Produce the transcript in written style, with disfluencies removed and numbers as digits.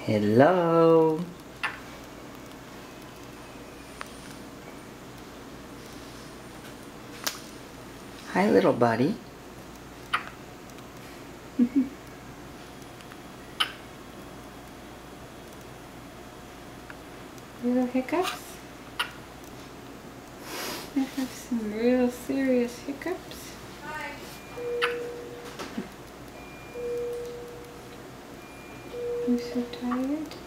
Hello. Hi, little buddy. Little hiccups? I have some real serious hiccups. Hi. I'm so tired.